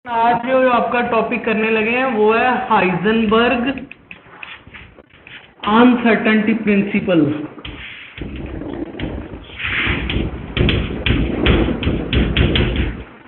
आज जो आपका टॉपिक करने लगे हैं वो है हाइजेनबर्ग अनसर्टेनिटी प्रिंसिपल।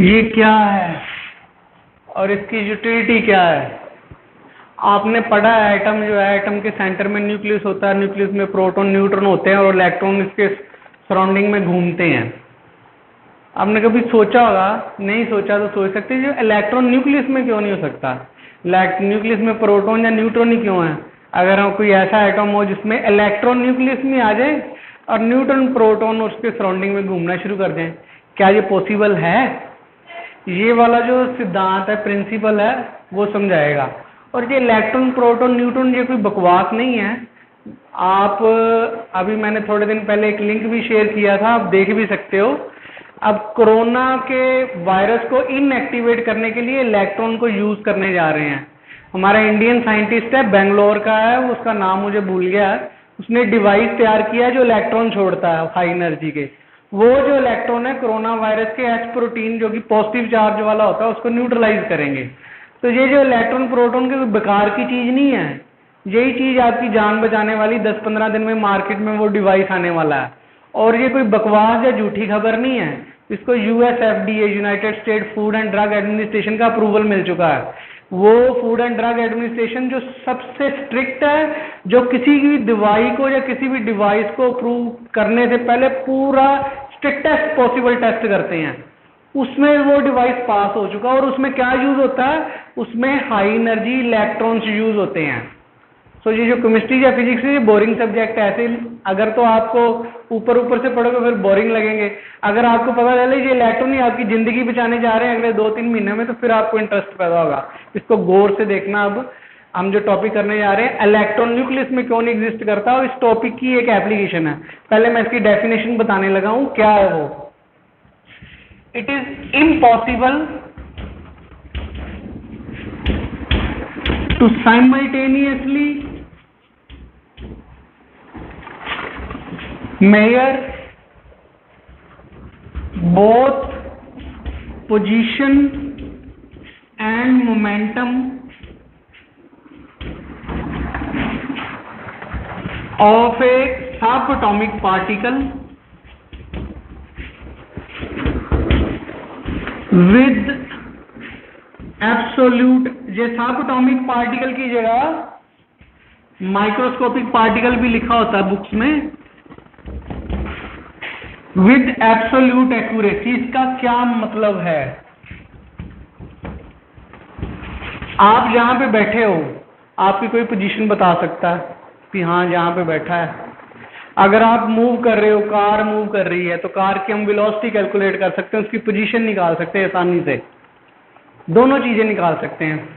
ये क्या है और इसकी यूटिलिटी क्या है? आपने पढ़ा है एटम जो है, एटम के सेंटर में न्यूक्लियस होता है, न्यूक्लियस में प्रोटॉन न्यूट्रॉन होते हैं और इलेक्ट्रॉन इसके सराउंडिंग में घूमते हैं। आपने कभी सोचा होगा, नहीं सोचा तो सोच सकते हैं, जो इलेक्ट्रॉन न्यूक्लियस में क्यों नहीं हो सकता? न्यूक्लियस में प्रोटॉन या न्यूट्रॉन ही क्यों है? अगर हम कोई ऐसा एटम हो जिसमें इलेक्ट्रॉन न्यूक्लियस में आ जाए और न्यूट्रॉन प्रोटॉन उसके सराउंडिंग में घूमना शुरू कर दें, क्या ये पॉसिबल है? ये वाला जो सिद्धांत है, प्रिंसिपल है, वो समझाएगा। और ये इलेक्ट्रॉन प्रोटॉन न्यूट्रॉन ये कोई बकवास नहीं है। आप अभी मैंने थोड़े दिन पहले एक लिंक भी शेयर किया था, आप देख भी सकते हो। अब कोरोना के वायरस को इनएक्टिवेट करने के लिए इलेक्ट्रॉन को यूज करने जा रहे हैं। हमारा इंडियन साइंटिस्ट है, बेंगलोर का है, उसका नाम मुझे भूल गया है। उसने डिवाइस तैयार किया है जो इलेक्ट्रॉन छोड़ता है हाई एनर्जी के। वो जो इलेक्ट्रॉन है कोरोना वायरस के एच प्रोटीन जो कि पॉजिटिव चार्ज वाला होता है उसको न्यूट्रलाइज करेंगे। तो ये जो इलेक्ट्रॉन प्रोटॉन के बेकार की चीज नहीं है, यही चीज आपकी जान बचाने वाली 10-15 दिन में मार्केट में वो डिवाइस आने वाला है। और ये कोई बकवास या झूठी खबर नहीं है। इसको USFDA, United state food and drug administration का अप्रूवल मिल चुका है। वो फूड एंड ड्रग एडमिनिस्ट्रेशन जो सबसे स्ट्रिक्ट है, जो किसी भी दवाई को या किसी भी डिवाइस को अप्रूव करने से पहले पूरा स्ट्रिक्टेस्ट पॉसिबल टेस्ट करते हैं, उसमें वो डिवाइस पास हो चुका। और उसमें क्या यूज होता है? उसमें हाई एनर्जी इलेक्ट्रॉन्स यूज होते हैं। सो ये जो केमिस्ट्री या फिजिक्स है, ये बोरिंग सब्जेक्ट है। ऐसे अगर तो आपको ऊपर ऊपर से पढ़ोगे फिर बोरिंग लगेंगे। अगर आपको पता चले ये इलेक्ट्रॉन ही आपकी जिंदगी बचाने जा रहे हैं अगले 2-3 महीने में, तो फिर आपको इंटरेस्ट पैदा होगा। इसको गौर से देखना। अब हम जो टॉपिक करने जा रहे हैं, इलेक्ट्रॉन न्यूक्लियस में क्यों नहीं एग्जिस्ट करता, और इस टॉपिक की एक एप्लीकेशन है। पहले मैं इसकी डेफिनेशन बताने लगा हूं, क्या है वो। It is impossible to simultaneously measure both position and momentum of a subatomic particle with absolute, ये सबएटॉमिक पार्टिकल की जगह माइक्रोस्कोपिक पार्टिकल भी लिखा होता है बुक्स में, विद एब्सोल्यूट एक्यूरेसी। इसका क्या मतलब है? आप जहां पे बैठे हो आपकी कोई पोजीशन बता सकता है कि हाँ जहां पे बैठा है। अगर आप मूव कर रहे हो, कार मूव कर रही है, तो कार की हम वेलोसिटी कैलकुलेट कर सकते हैं, उसकी पोजीशन निकाल सकते हैं आसानी से। दोनों चीजें निकाल सकते हैं।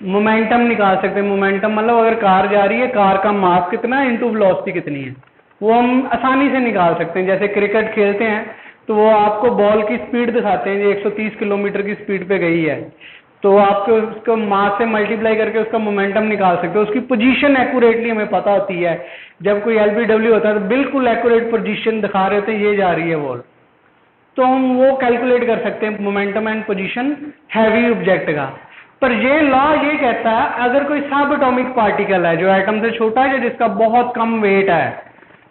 मोमेंटम निकाल सकते हैं। मोमेंटम मतलब अगर कार जा रही है, कार का मास कितना है इंटू वेलोसिटी कितनी है, वो हम आसानी से निकाल सकते हैं। जैसे क्रिकेट खेलते हैं तो वो आपको बॉल की स्पीड दिखाते हैं, ये 130 किलोमीटर की स्पीड पे गई है, तो आपको उसको मास से मल्टीप्लाई करके उसका मोमेंटम निकाल सकते हो। उसकी पोजीशन एक्यूरेटली हमें पता होती है। जब कोई एलबीडब्ल्यू होता है तो बिल्कुल एक्यूरेट पोजीशन दिखा रहे होते हैं, ये जा रही है बॉल, तो हम वो कैलकुलेट कर सकते हैं momentum and position heavy object का। पर ये लॉ ये कहता है अगर कोई सबएटॉमिक पार्टिकल है जो एटम से छोटा है, जिसका बहुत कम वेट है,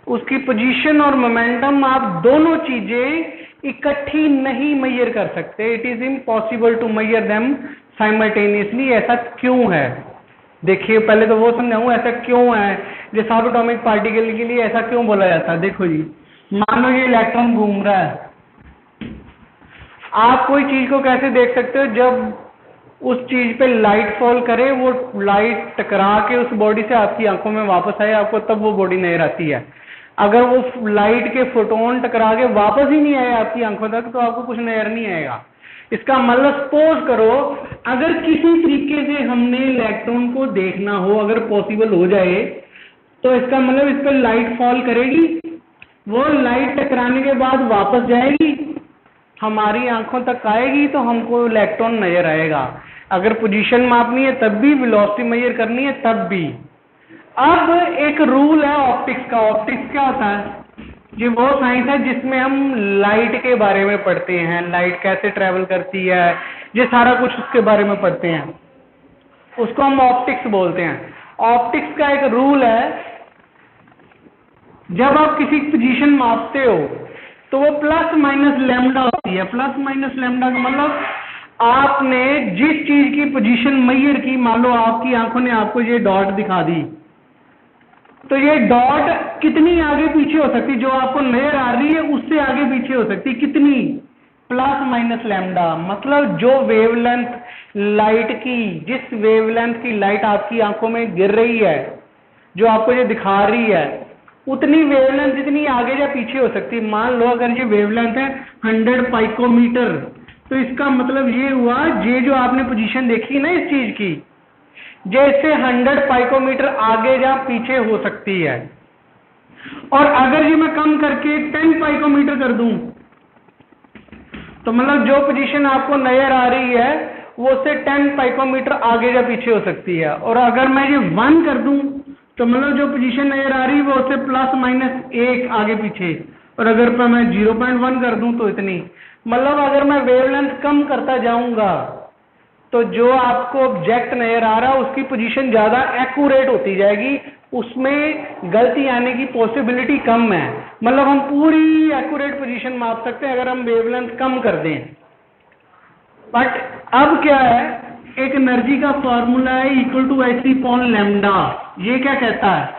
उसकी पोजीशन और मोमेंटम आप दोनों चीजें इकट्ठी नहीं मेजर कर सकते। It is impossible to measure them simultaneously. ऐसा क्यों है? देखिए पहले तो वो समझाऊं ऐसा क्यों है, जो सबएटॉमिक पार्टिकल के लिए ऐसा क्यों बोला जाता है। देखो जी, मान लो ये इलेक्ट्रॉन घूम रहा है, आप कोई चीज को कैसे देख सकते हो? जब उस चीज पे लाइट फॉल करे, वो लाइट टकरा के उस बॉडी से आपकी आंखों में वापस आए, आपको तब वो बॉडी नजर आती है। अगर वो लाइट के फोटोन टकरा के वापस ही नहीं आए आपकी आंखों तक, तो आपको कुछ नजर नहीं आएगा। इसका मतलब सपोज करो अगर किसी तरीके से हमने इलेक्ट्रॉन को देखना हो, अगर पॉसिबल हो जाए, तो इसका मतलब इस पर लाइट फॉल करेगी, वो लाइट टकराने के बाद वापस जाएगी, हमारी आंखों तक आएगी, तो हमको इलेक्ट्रॉन नजर आएगा। अगर पोजीशन मापनी है तब भी, वेलोसिटी मेजर करनी है तब भी। अब एक रूल है ऑप्टिक्स का। ऑप्टिक्स क्या होता है? ये वो साइंस है जिसमें हम लाइट के बारे में पढ़ते हैं, लाइट कैसे ट्रेवल करती है, ये सारा कुछ उसके बारे में पढ़ते हैं, उसको हम ऑप्टिक्स बोलते हैं। ऑप्टिक्स का एक रूल है, जब आप किसी पोजीशन मापते हो तो वो प्लस माइनस लैम्डा होती है। प्लस माइनस लैम्डा का मतलब आपने जिस चीज की पोजीशन मेजर की, मान लो आपकी आंखों ने आपको ये डॉट दिखा दी, तो ये डॉट कितनी आगे पीछे हो सकती, जो आपको नजर आ रही है उससे आगे पीछे हो सकती कितनी, प्लस माइनस लैम्डा। मतलब जो वेवलेंथ लाइट की, जिस वेवलेंथ की लाइट आपकी आंखों में गिर रही है, जो आपको ये दिखा रही है, उतनी वेवलेंथ जितनी आगे या पीछे हो सकती है। मान लो अगर ये वेवलेंथ है 100 पाइकोमीटर, तो इसका मतलब ये हुआ, ये जो आपने पोजीशन देखी ना इस चीज की, जैसे 100 पाइकोमीटर आगे या पीछे हो सकती है। और अगर ये मैं कम करके 10 पाइकोमीटर कर दूं, तो मतलब जो पोजीशन आपको नजर आ रही है वो से 10 पाइकोमीटर आगे या पीछे हो सकती है। और अगर मैं ये 1 कर दूं, तो मतलब जो पोजीशन नजर आ रही है वो उससे प्लस माइनस 1 आगे पीछे। और अगर मैं 0.1 कर दूं तो इतनी, मतलब अगर मैं वेवलेंथ कम करता जाऊंगा तो जो आपको ऑब्जेक्ट नजर आ रहा है उसकी पोजीशन ज्यादा एक्यूरेट होती जाएगी, उसमें गलती आने की पॉसिबिलिटी कम है। मतलब हम पूरी एक्यूरेट पोजीशन माप सकते हैं अगर हम वेवलेंथ कम कर दें। बट अब क्या है, एक एनर्जी का फॉर्मूला है equal to H upon lambda. ये क्या कहता है,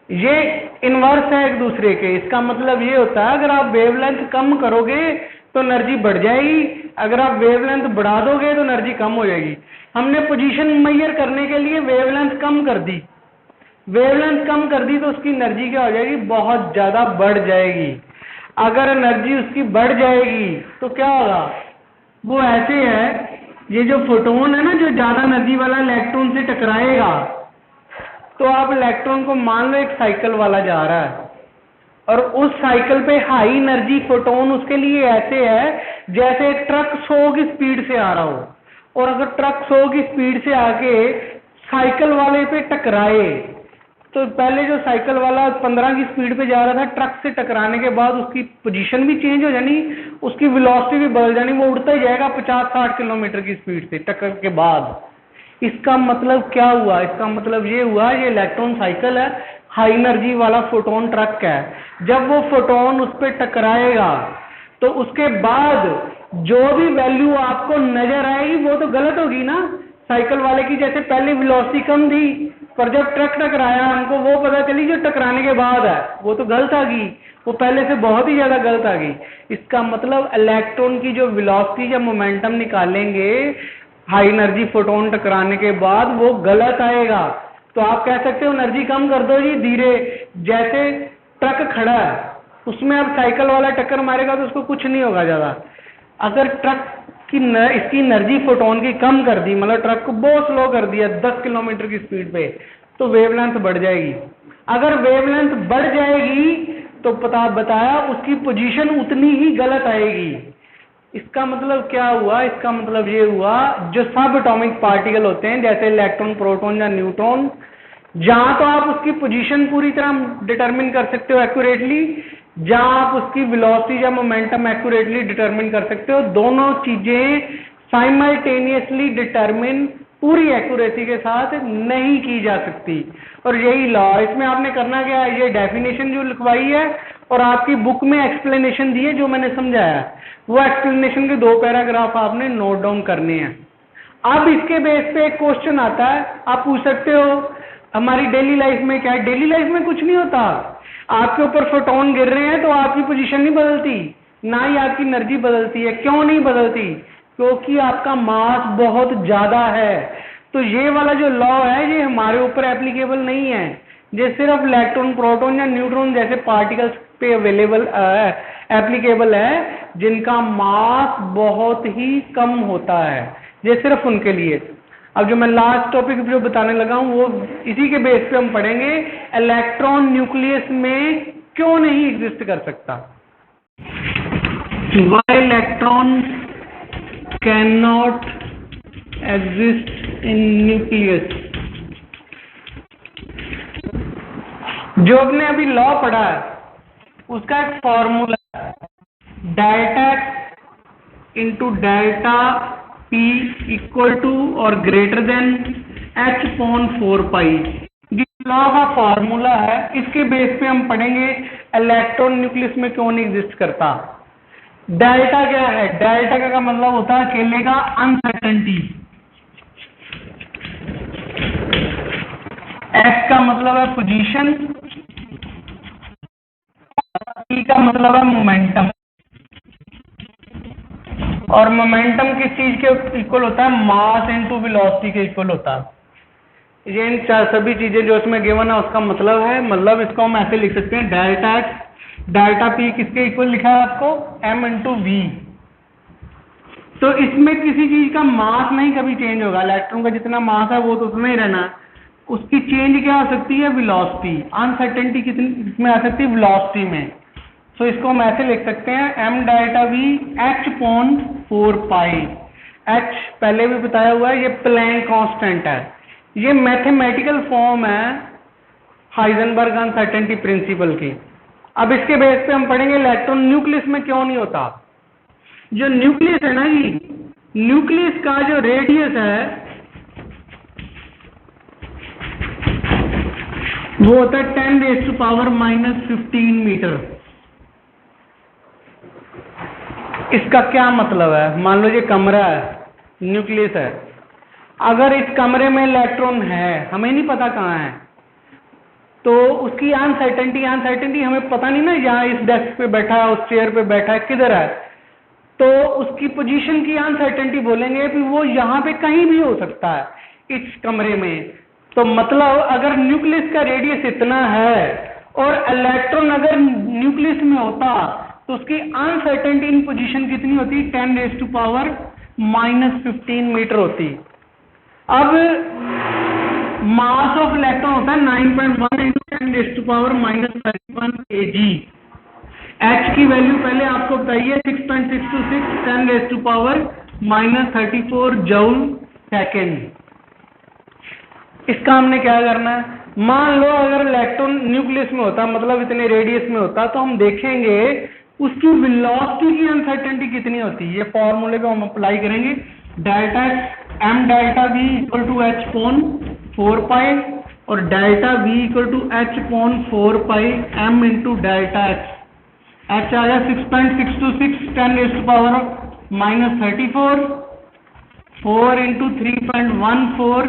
ये इनवर्स है एक दूसरे के। इसका मतलब ये होता है अगर आप वेवलेंथ कम करोगे तो एनर्जी बढ़ जाएगी, अगर आप वेवलेंथ बढ़ा दोगे तो एनर्जी कम हो जाएगी। हमने पोजीशन मेजर करने के लिए वेवलेंथ कम कर दी, वेवलेंथ कम कर दी तो उसकी एनर्जी क्या हो जाएगी, बहुत ज्यादा बढ़ जाएगी। अगर एनर्जी उसकी बढ़ जाएगी तो क्या होगा, वो ऐसे है, ये जो फोटोन है ना, जो ज्यादा एनर्जी वाला इलेक्ट्रॉन से टकराएगा, तो आप इलेक्ट्रॉन को मान लो एक साइकिल वाला जा रहा है और उस साइकिल पे हाई एनर्जी फोटोन उसके लिए ऐसे है जैसे एक ट्रक 100 की स्पीड से आ रहा हो। और अगर ट्रक 100 की स्पीड से आके साइकिल वाले पे टकराए, तो पहले जो साइकिल वाला 15 की स्पीड पे जा रहा था, ट्रक से टकराने के बाद उसकी पोजीशन भी चेंज हो जानी, उसकी वेलोसिटी भी बदल जानी, वो उड़ता ही जाएगा 50-60 किलोमीटर की स्पीड से टक्कर के बाद। इसका मतलब क्या हुआ, इसका मतलब ये हुआ, ये इलेक्ट्रॉन साइकिल है, हाई एनर्जी वाला फोटोन ट्रक है। जब वो फोटोन उस पर टकराएगा तो उसके बाद जो भी वैल्यू आपको नजर आएगी वो तो गलत होगी ना। साइकिल वाले की जैसे पहले वेलोसिटी कम थी, पर जब ट्रक टकराया हमको वो पता चली जो टकराने के बाद है वो तो गलत आ गई, वो पहले से बहुत ही ज्यादा गलत आ गई। इसका मतलब इलेक्ट्रॉन की जो वेलोसिटी या मोमेंटम निकालेंगे हाई एनर्जी फोटोन टकराने के बाद, वो गलत आएगा। तो आप कह सकते हो एनर्जी कम कर दो जी धीरे, जैसे ट्रक खड़ा है उसमें अब साइकिल वाला टक्कर मारेगा तो उसको कुछ नहीं होगा ज्यादा। अगर ट्रक की इसकी एनर्जी फोटोन की कम कर दी, मतलब ट्रक को बहुत स्लो कर दिया 10 किलोमीटर की स्पीड पे, तो वेवलेंथ बढ़ जाएगी। अगर वेवलेंथ बढ़ जाएगी तो पता बताया उसकी पोजीशन उतनी ही गलत आएगी। इसका मतलब क्या हुआ, इसका मतलब ये हुआ जो सब एटॉमिक पार्टिकल होते हैं जैसे इलेक्ट्रॉन, प्रोटॉन या न्यूट्रॉन, जहां तो आप उसकी पोजीशन पूरी तरह डिटरमिन कर सकते हो एक्यूरेटली, जहां आप उसकी वेलोसिटी या मोमेंटम एक्यूरेटली डिटरमिन कर सकते हो, दोनों चीजें साइमल्टेनियसली डिटरमिन पूरी एक्यूरेसी के साथ नहीं की जा सकती। और यही लॉ, इसमें आपने करना क्या है, ये डेफिनेशन जो लिखवाई है और आपकी बुक में एक्सप्लेनेशन दी है जो मैंने समझाया, वो एक्सप्लेनेशन के 2 पैराग्राफ आपने नोट डाउन करने हैं। अब इसके बेस पे एक क्वेश्चन आता है, आप पूछ सकते हो हमारी डेली लाइफ में क्या है। डेली लाइफ में कुछ नहीं होता, आपके ऊपर फोटोन गिर रहे हैं तो आपकी पोजीशन नहीं बदलती, ना ही आपकी एनर्जी बदलती है। क्यों नहीं बदलती, क्योंकि आपका मास बहुत ज्यादा है। तो ये वाला जो लॉ है ये हमारे ऊपर एप्लीकेबल नहीं है, ये सिर्फ इलेक्ट्रॉन, प्रोटॉन या न्यूट्रॉन जैसे पार्टिकल्स पे अवेलेबल एप्लीकेबल है जिनका मास बहुत ही कम होता है, ये सिर्फ उनके लिए। अब जो मैं लास्ट टॉपिक जो बताने लगा हूं वो इसी के बेस पे हम पढ़ेंगे, इलेक्ट्रॉन न्यूक्लियस में क्यों नहीं एग्जिस्ट कर सकता, why electron can not exist in nucleus. जो आपने अभी लॉ पढ़ा है उसका एक formula, delta X into delta P equal to और greater than h/4 pi. Law का फॉर्मूला है, इसके बेस पे हम पढ़ेंगे इलेक्ट्रॉन न्यूक्लियस में क्यों नहीं एग्जिस्ट करता। डेल्टा क्या है? डेल्टा का मतलब होता है अकेले का अनसर्टेनिटी। एस का मतलब है पोजीशन, ई का मतलब है मोमेंटम, और मोमेंटम किस चीज के इक्वल होता है? मास इनटू वेलोसिटी के इक्वल होता है। ये इन सभी चीजें जो इसमें गिवन है उसका मतलब है, मतलब इसको हम ऐसे लिख सकते हैं डेल्टा एक्स डेल्टा पी किसके इक्वल लिखा है आपको? M into V. तो इसमें किसी चीज का मास नहीं कभी चेंज होगा, इलेक्ट्रॉन का जितना मास है वो तो उतना ही रहना है, उसकी चेंज क्या हो सकती है? वेलोसिटी। अनसर्टेनिटी कितनी इसमें आ सकती है? वेलोसिटी में। तो इसको हम ऐसे लिख सकते हैं M delta we h/4 pi. h पहले भी बताया हुआ है, ये प्लैंक कांस्टेंट है, ये मैथमेटिकल फॉर्म है हाइजेनबर्ग अनसर्टेनिटी प्रिंसिपल की। अब इसके बेस पे हम पढ़ेंगे इलेक्ट्रॉन न्यूक्लियस में क्यों नहीं होता। जो न्यूक्लियस है ना जी, न्यूक्लियस का जो रेडियस है वो होता है 10⁻⁻15 मीटर। इसका क्या मतलब है? मान लो ये कमरा है, न्यूक्लियस है, अगर इस कमरे में इलेक्ट्रॉन है, हमें नहीं पता कहाँ है, तो उसकी अनसर्टेनिटी हमें पता नहीं ना, यहाँ इस डेस्क पे बैठा है, उस चेयर पे बैठा है, किधर है, तो उसकी पोजीशन की अनसर्टेनिटी बोलेंगे कि वो यहाँ पे कहीं भी हो सकता है इस कमरे में। तो मतलब अगर न्यूक्लियस का रेडियस इतना है और इलेक्ट्रॉन अगर न्यूक्लियस में होता तो उसकी अनसर्टेनिटी इन पोजीशन कितनी होती? 10⁻⁻15 मीटर होती। अब मास ऑफ इलेक्ट्रॉन होता है 9.1 × 10⁻31 kg। H की वैल्यू पहले आपको बताइए 6.626 10⁻34 जूल सेकेंड। इसका हमने क्या करना है? मान लो अगर इलेक्ट्रॉन न्यूक्लियस में होता, मतलब इतने रेडियस में होता, तो हम देखेंगे उसकी वेलोसिटी की अनसर्टेनिटी कितनी होती है। ये फॉर्मूले को हम अप्लाई करेंगे, delta M delta V equal to h/4 pi और delta V equal to h/4 pi m into delta X. H आ गया 6.626 10⁻34 4 इंटू 3.14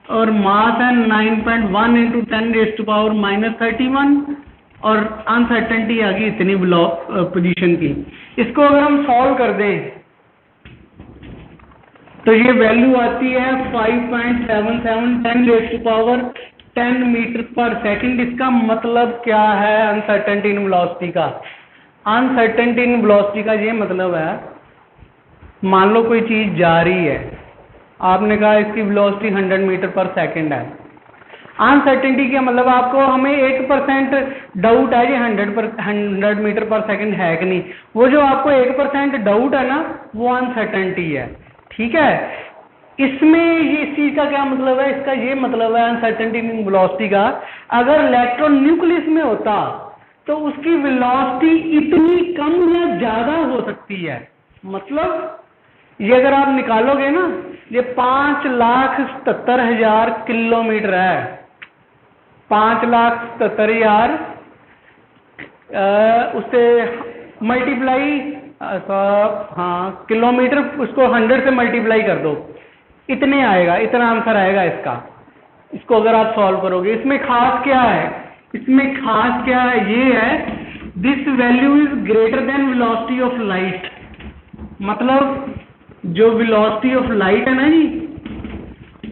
और मास है 9.1 इंटू 10⁻31 और अनसर्टेनिटी आ गई इतनी पोजीशन की। इसको अगर हम सॉल्व कर दें तो ये वैल्यू आती है 5.77 10 मीटर पर सेकंड। इसका मतलब क्या है अनसर्टेनिटी इन वेलोसिटी का? अनसर्टेनिटी इन वेलोसिटी का ये मतलब है, मान लो कोई चीज जा रही है, आपने कहा इसकी वेलोसिटी 100 मीटर पर सेकंड है। अनसर्टेनिटी का मतलब आपको हमें 1% डाउट है ये 100 मीटर पर सेकंड है कि नहीं, वो जो आपको 1% डाउट है ना, वो अनसर्टेनिटी है। ठीक है, इसमें ये इस चीज का क्या मतलब है? इसका ये मतलब है अनसर्टेनिटी इन वेलोसिटी का, अगर इलेक्ट्रॉन न्यूक्लियस में होता तो उसकी वेलोसिटी इतनी कम या ज्यादा हो सकती है। मतलब ये अगर आप निकालोगे ना, ये 5,77,000 किलोमीटर है, 5,77,000 उससे मल्टीप्लाई, हाँ किलोमीटर, उसको 100 से मल्टीप्लाई कर दो, इतने आएगा, इतना आंसर आएगा इसका। इसको अगर आप सॉल्व करोगे, इसमें खास क्या है? इसमें खास क्या है? ये है this value is greater than velocity of light. मतलब जो वेलोसिटी ऑफ लाइट है ना जी,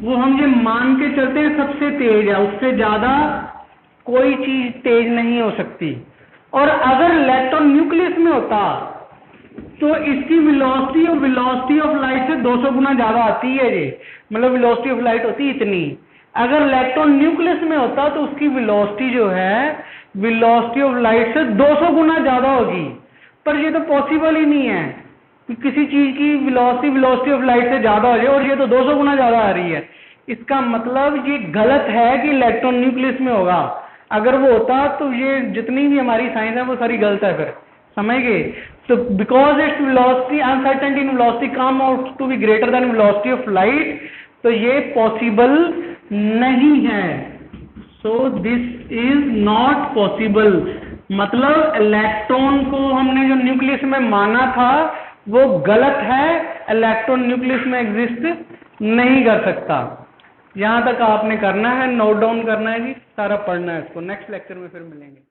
वो हम ये मान के चलते हैं सबसे तेज है, उससे ज्यादा कोई चीज तेज नहीं हो सकती। और अगर इलेक्ट्रॉन न्यूक्लियस में होता तो इसकी वेलोसिटी और वेलोसिटी ऑफ लाइट से 200 गुना ज्यादा आती है ये, मतलब वेलोसिटी ऑफ लाइट होती है इतनी। अगर इलेक्ट्रॉन न्यूक्लियस में होता तो उसकी वेलोसिटी जो है वेलोसिटी ऑफ लाइट से 200 गुना ज्यादा होगी, पर ये तो पॉसिबल ही नहीं है कि किसी चीज की वेलोसिटी ऑफ लाइट से ज्यादा हो जाए, और ये तो 200 गुना ज्यादा आ रही है। इसका मतलब ये गलत है कि इलेक्ट्रॉन न्यूक्लियस में होगा। अगर वो होता तो ये जितनी भी हमारी साइंस है वो सारी गलत है, फिर समझ गए। So because its velocity, uncertainty in velocity come out to be greater than velocity of light, तो ये पॉसिबल नहीं है. So this is not possible. मतलब इलेक्ट्रॉन को हमने जो न्यूक्लियस में माना था वो गलत है, इलेक्ट्रॉन न्यूक्लियस में एग्जिस्ट नहीं कर सकता. यहाँ तक आपने करना है, नोट डाउन करना है जी, सारा पढ़ना है इसको. नेक्स्ट लेक्चर में फिर मिलेंगे.